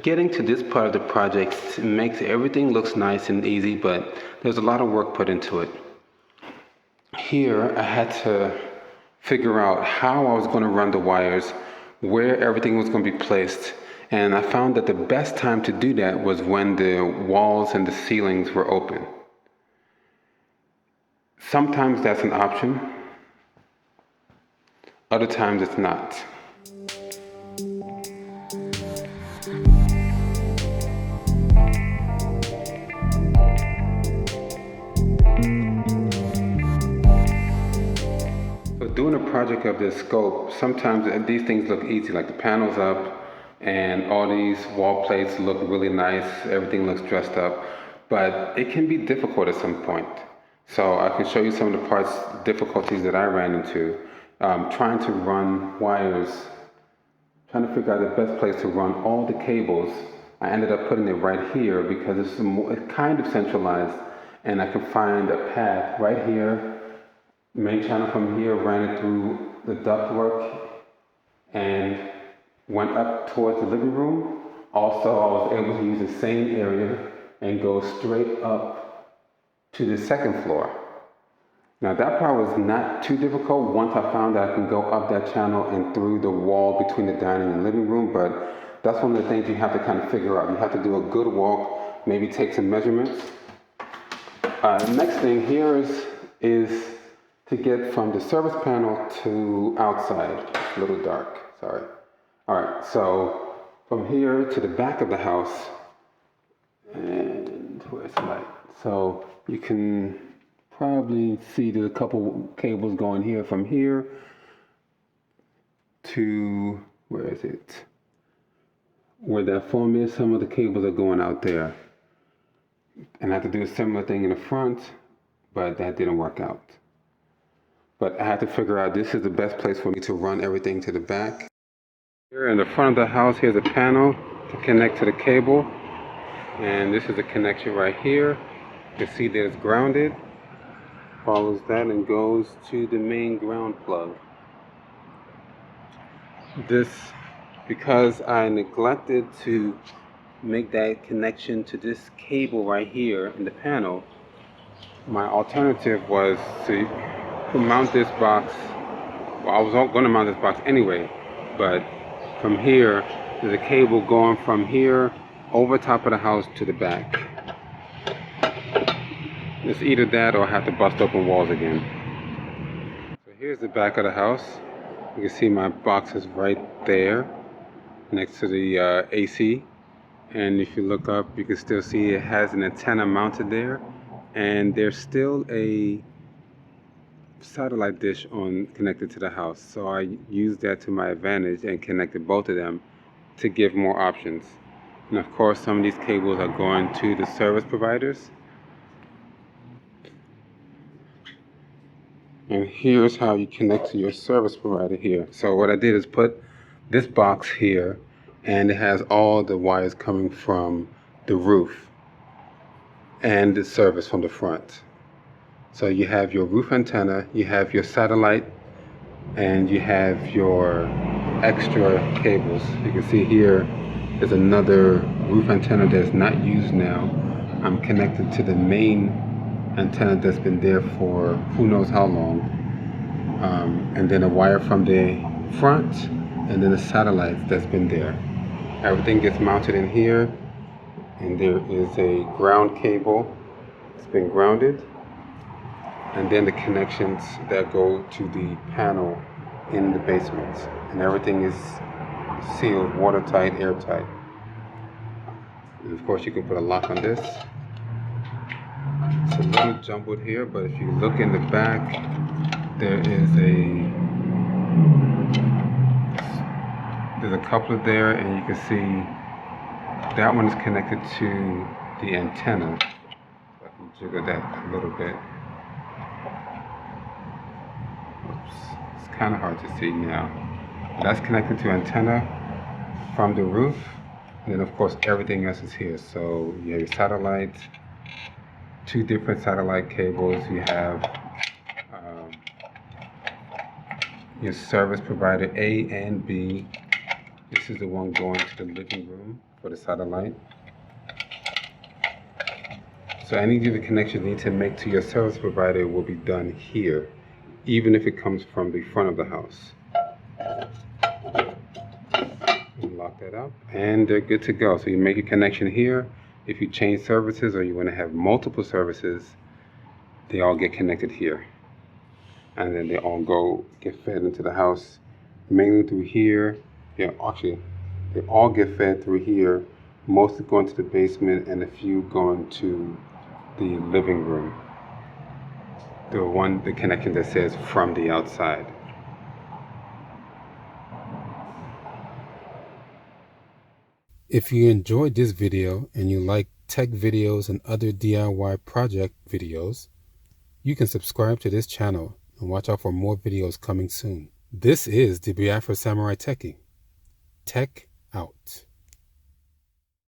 Getting to this part of the project makes everything looks nice and easy, but there's a lot of work put into it. Here, I had to figure out how I was going to run the wires, where everything was going to be placed, and I found that the best time to do that was when the walls and the ceilings were open. Sometimes that's an option, other times it's not. So doing a project of this scope, sometimes these things look easy, like the panels up and all these wall plates look really nice, everything looks dressed up, but it can be difficult at some point. So I can show you some of the parts, difficulties that I ran into, trying to run wires, trying to figure out the best place to run all the cables. I ended up putting it right here because it's kind of centralized, and I can find a path right here. Main channel from here ran it through the ductwork and went up towards the living room. Also, I was able to use the same area and go straight up to the second floor. Now that part was not too difficult once I found that I can go up that channel and through the wall between the dining and living room, but that's one of the things you have to kind of figure out. You have to do a good walk, maybe take some measurements. Next thing here is to get from the service panel to outside. It's a little dark, sorry. All right, so from here to the back of the house, and where's the light? So you can probably see there's a couple cables going here from here to, where is it? Where that foam is, some of the cables are going out there. And I had to do a similar thing in the front, but that didn't work out. But I had to figure out this is the best place for me to run everything to the back. Here in the front of the house, here's a panel to connect to the cable. And this is the connection right here. You can see that it's grounded. Follows that and goes to the main ground plug. This, because I neglected to make that connection to this cable right here in the panel, my alternative was to mount this box. Well, I was going to mount this box anyway, but from here, there's a cable going from here over top of the house to the back. It's either that or I have to bust open walls again. So here's the back of the house. You can see my box is right there next to the AC. And if you look up, you can still see it has an antenna mounted there. And there's still a satellite dish connected to the house. So I used that to my advantage and connected both of them to give more options. And of course, some of these cables are going to the service providers. And here's how you connect to your service provider here. So what I did is put this box here, and it has all the wires coming from the roof and the service from the front. So you have your roof antenna, you have your satellite, and you have your extra cables. You can see here is another roof antenna that's not used now. I'm connected to the main antenna that's been there for who knows how long, and then a wire from the front, and then the satellite that's been there. Everything gets mounted in here, and there is a ground cable. It's been grounded, and then the connections that go to the panel in the basement, and everything is sealed, watertight, airtight. And of course you can put a lock on this. It's a little jumbled here, but if you look in the back, there's a coupler there, and you can see that one is connected to the antenna. I can jiggle that a little bit. Oops, it's kind of hard to see now. That's connected to antenna from the roof, and then of course everything else is here. So you have your satellite, two different satellite cables. You have your service provider A and B. This is the one going to the living room. for the satellite. So any of the connections you need to make to your service provider will be done here, even if it comes from the front of the house. And lock that up, and they're good to go. So you make a connection here. If you change services or you want to have multiple services, they all get connected here. And then they all get fed into the house, mainly through here. Yeah, actually, they all get fed through here, mostly going to the basement and a few going to the living room. The connection that says from the outside. If you enjoyed this video and you like tech videos and other DIY project videos, you can subscribe to this channel and watch out for more videos coming soon. This is the Biafra Samurai Techie. Tech out.